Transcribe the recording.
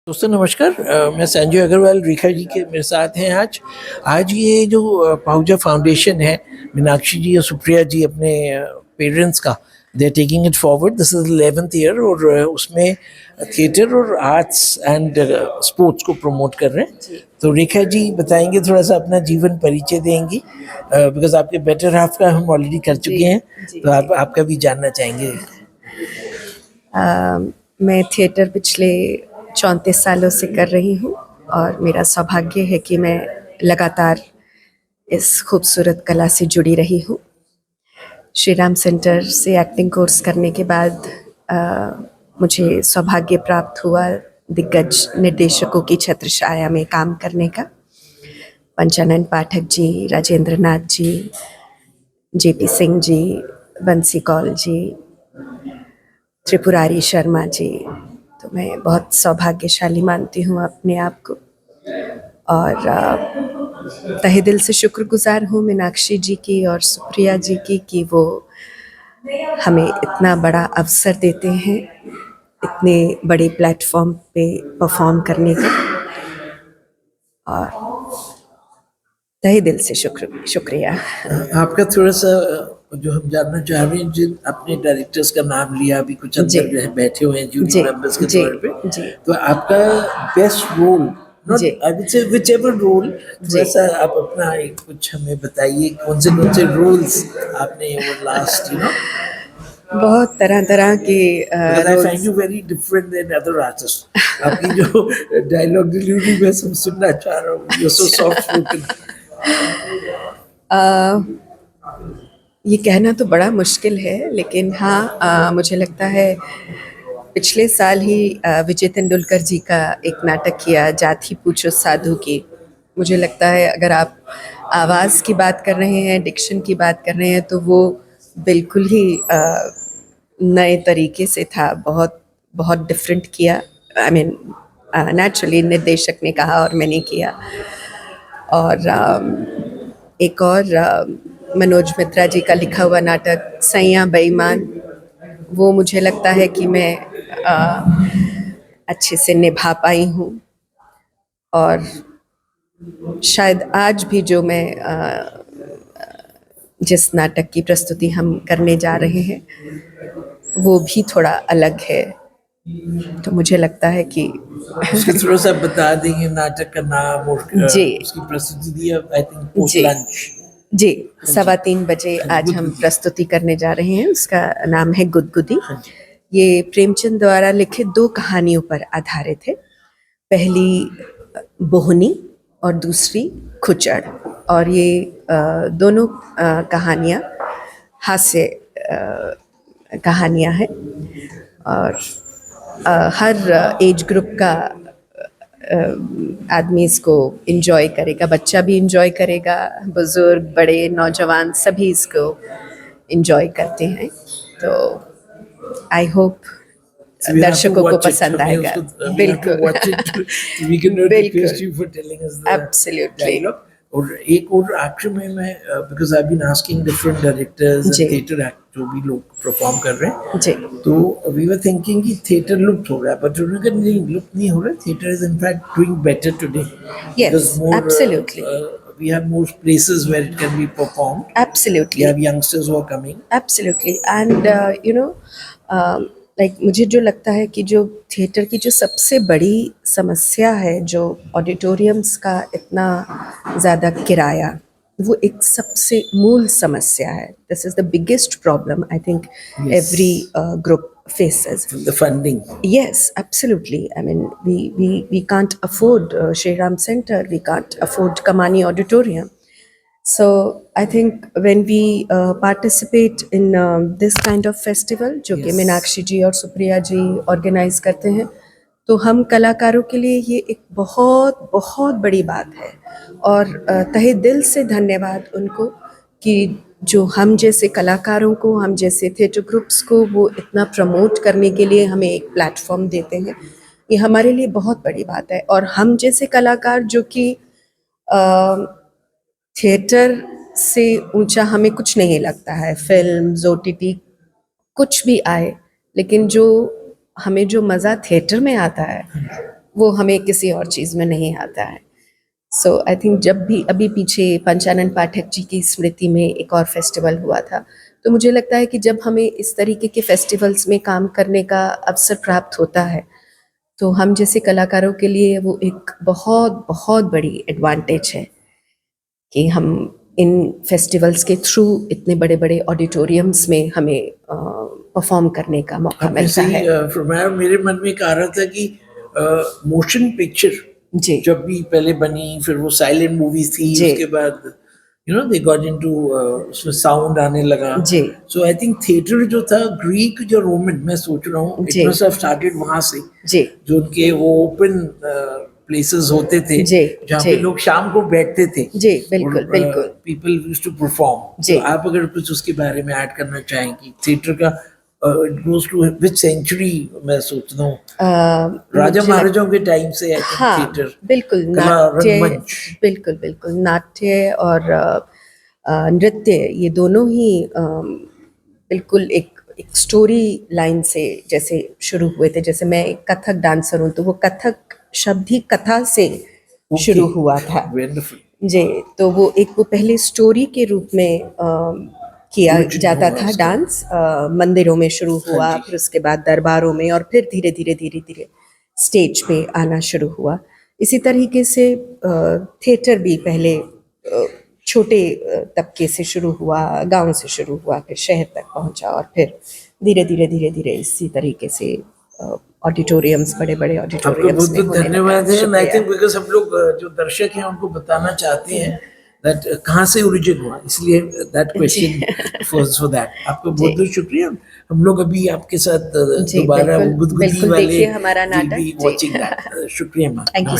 दोस्तों नमस्कार। मैं संजय अग्रवाल, रेखा जी के मेरे साथ हैं आज। आज ये जो पाहुजा फाउंडेशन है, मीनाक्षी जी और सुप्रिया जी अपने पेरेंट्स का, they are taking it forward. This is 11th year और उसमें थिएटर और आर्ट्स एंड स्पोर्ट्स को प्रमोट कर रहे हैं। तो रेखा जी बताएंगे, थोड़ा सा अपना जीवन परिचय देंगी, बिकॉज आपके बेटर हाफ का हम ऑलरेडी कर चुके हैं, तो आप आपका भी जानना चाहेंगे। मैं थिएटर पिछले 34 सालों से कर रही हूँ और मेरा सौभाग्य है कि मैं लगातार इस खूबसूरत कला से जुड़ी रही हूँ। श्री राम सेंटर से एक्टिंग कोर्स करने के बाद मुझे सौभाग्य प्राप्त हुआ दिग्गज निर्देशकों की छत्रछाया में काम करने का। पंचानन पाठक जी, राजेंद्र नाथ जी, जेपी सिंह जी, बंसी कौल जी, त्रिपुरारी शर्मा जी, तो मैं बहुत सौभाग्यशाली मानती हूँ अपने आप को और तहे दिल से शुक्रगुजार हूँ मीनाक्षी जी की और सुप्रिया जी की कि वो हमें इतना बड़ा अवसर देते हैं इतने बड़े प्लेटफॉर्म पे परफॉर्म करने का, और तहे दिल से शुक्रिया। आपका थोड़ा सा जो हम जानना चाह रहे हैं, जिन अपने डायरेक्टर्स का नाम लिया, अभी कुछ अंदर बैठे हुए हैं जूरी मेंबर्स के तौर पे, तो आपका best role, not I would say whichever role, थोड़ा सा आप अपना एक कुछ हमें बताइए, कौन से रोल्स आपने वो लास्ट बहुत तरह तरह के I find you very different than other artist. आपकी जो डायलॉग डिलीवरी मैं सुनना चाह रहा हूँ, यू सो सॉफ्ट स्पोकन। ये कहना तो बड़ा मुश्किल है, लेकिन हाँ, मुझे लगता है पिछले साल ही विजय तेंदुलकर जी का एक नाटक किया, जाति पूछो साधु की। मुझे लगता है अगर आप आवाज़ की बात कर रहे हैं, डिक्शन की बात कर रहे हैं, तो वो बिल्कुल ही नए तरीके से था, बहुत बहुत डिफरेंट किया। आई मीन नेचुरली निर्देशक ने कहा और मैंने किया। और एक और मनोज मित्रा जी का लिखा हुआ नाटक सैया बेईमान, वो मुझे लगता है कि मैं अच्छे से निभा पाई हूँ। और शायद आज भी जो मैं जिस नाटक की प्रस्तुति हम करने जा रहे हैं वो भी थोड़ा अलग है, तो मुझे लगता है कि थोड़ा सा बता देंगे नाटक का नाम और जी उसकी प्रस्तुति दी, आई थिंक पोस्ट लंच। जी 3:15 बजे आज हम प्रस्तुति करने जा रहे हैं। उसका नाम है गुदगुदी। ये प्रेमचंद द्वारा लिखित 2 कहानियों पर आधारित है। पहली बोहनी और दूसरी खुचड़, और ये दोनों कहानियाँ हास्य कहानियाँ हैं और हर एज ग्रुप का आदमी इसको एंजॉय करेगा। बच्चा भी एंजॉय करेगा, बुजुर्ग, बड़े, नौजवान सभी इसको एंजॉय करते हैं। तो आई होप दर्शकों को पसंद आएगा। बिल्कुल एब्सोल्युटली। और एक और आखिर में मैं, because I been asking different directors and theatre जो भी लोग परफॉर्म कर रहे हैं, तो वी वर थिंकिंग कि थिएटर लुप्त हो रहा है, बट उन्होंने कहा नहीं, लुप्त नहीं हो रहा, theatre is in fact doing better today. Yes, absolutely. We have more places where it can be performed. Absolutely. We have youngsters who are coming. Absolutely. And like मुझे जो लगता है कि जो थिएटर की जो सबसे बड़ी समस्या है, जो ऑडिटोरियम्स का इतना ज़्यादा किराया, वो एक सबसे मूल समस्या है। This is the biggest problem I think every group faces. The funding. Yes, absolutely. I mean, we can't afford Shri Ram Center. We can't afford Kamani Auditorium. So I think when we participate in this kind of festival, जो कि मीनाक्षी जी और सुप्रिया जी organise करते हैं, तो हम कलाकारों के लिए ये एक बहुत बहुत बड़ी बात है। और तहे दिल से धन्यवाद उनको कि जो हम जैसे कलाकारों को, हम जैसे थिएटर ग्रुप्स को वो इतना प्रमोट करने के लिए हमें एक प्लेटफॉर्म देते हैं। ये हमारे लिए बहुत बड़ी बात है। और हम जैसे कलाकार जो कि थिएटर से ऊंचा हमें कुछ नहीं लगता है, फिल्म, OTT कुछ भी आए, लेकिन जो हमें जो मज़ा थिएटर में आता है वो हमें किसी और चीज़ में नहीं आता है। सो आई थिंक जब भी अभी पीछे पंचानन पाठक जी की स्मृति में एक और फेस्टिवल हुआ था, तो मुझे लगता है कि जब हमें इस तरीके के फेस्टिवल्स में काम करने का अवसर प्राप्त होता है, तो हम जैसे कलाकारों के लिए वो एक बहुत बहुत बड़ी एडवांटेज है कि हम इन फेस्टिवल्स के थ्रू इतने बड़े बड़े ऑडिटोरियम्स में हमें परफॉर्म करने का मौका आपने मिलता सही है। फरमाया। मेरे मन में एक आ रहा था कि मोशन पिक्चर जी जब भी पहले बनी, फिर वो साइलेंट मूवी थी, जी। उसके बाद दे गॉट इनटू उसमें साउंड आने लगा। जी सो आई थिंक थिएटर जो था ग्रीक जो रोमन, मैं सोच रहा हूँ इट जी मस्ट हैव स्टार्टेड वहां से, जी जो उनके वो ओपन प्लेसेस होते थे जी जहाँ जी पे लोग शाम को बैठते थे जी, बिल्कुल बिल्कुल। People used to perform. जी। तो आप अगर कुछ उसके बारे में ऐड करना चाहें कि थिएटर का it goes to which century, मैं सोचता हूँ राजा मुझे महाराजाओं के टाइम से आई थिंक हाँ थिएटर बिल्कुल, कला नाट्य, रंगमंच। बिल्कुल बिल्कुल, नाट्य और नृत्य ये दोनों ही बिल्कुल एक स्टोरी लाइन से जैसे शुरू हुए थे। जैसे मैं एक कथक डांसर हूँ, तो वो कथक शब्द ही कथा से शुरू हुआ था। वंडरफुल। जी, तो वो वो पहले स्टोरी के रूप में किया Origin जाता हुआ था उसका। डांस, मंदिरों में शुरू हाँ हुआ, जी। फिर उसके बाद दरबारों में, और फिर धीरे धीरे धीरे धीरे स्टेज पे आना शुरू हुआ। इसी तरीके से थिएटर भी पहले छोटे तबके से शुरू हुआ, गांव से शुरू हुआ, फिर शहर तक पहुंचा, और फिर धीरे धीरे इसी तरीके से ऑडिटोरियम्स, बड़े बड़े आपका ऑडिटोरियम्स बहुत में बहुत होने लगा। धन्यवाद है। एंड आई शुक्रिया। थिंक बिकॉज हम लोग जो दर्शक हैं उनको बताना चाहते हैं दैट कहाँ से ओरिजिन हुआ, इसलिए दैट जी क्वेश्चन फॉर दैट आपका जी बहुत बहुत शुक्रिया। हम लोग अभी आपके साथ जी, दोबारा वो बिल्कुल गुदगुदी बिल्कुल, वाले देखिए हमारा विल बी नाटक। जी वॉचिंग दैट। शुक्रिया मैम, थैंक यू। नमस्कार।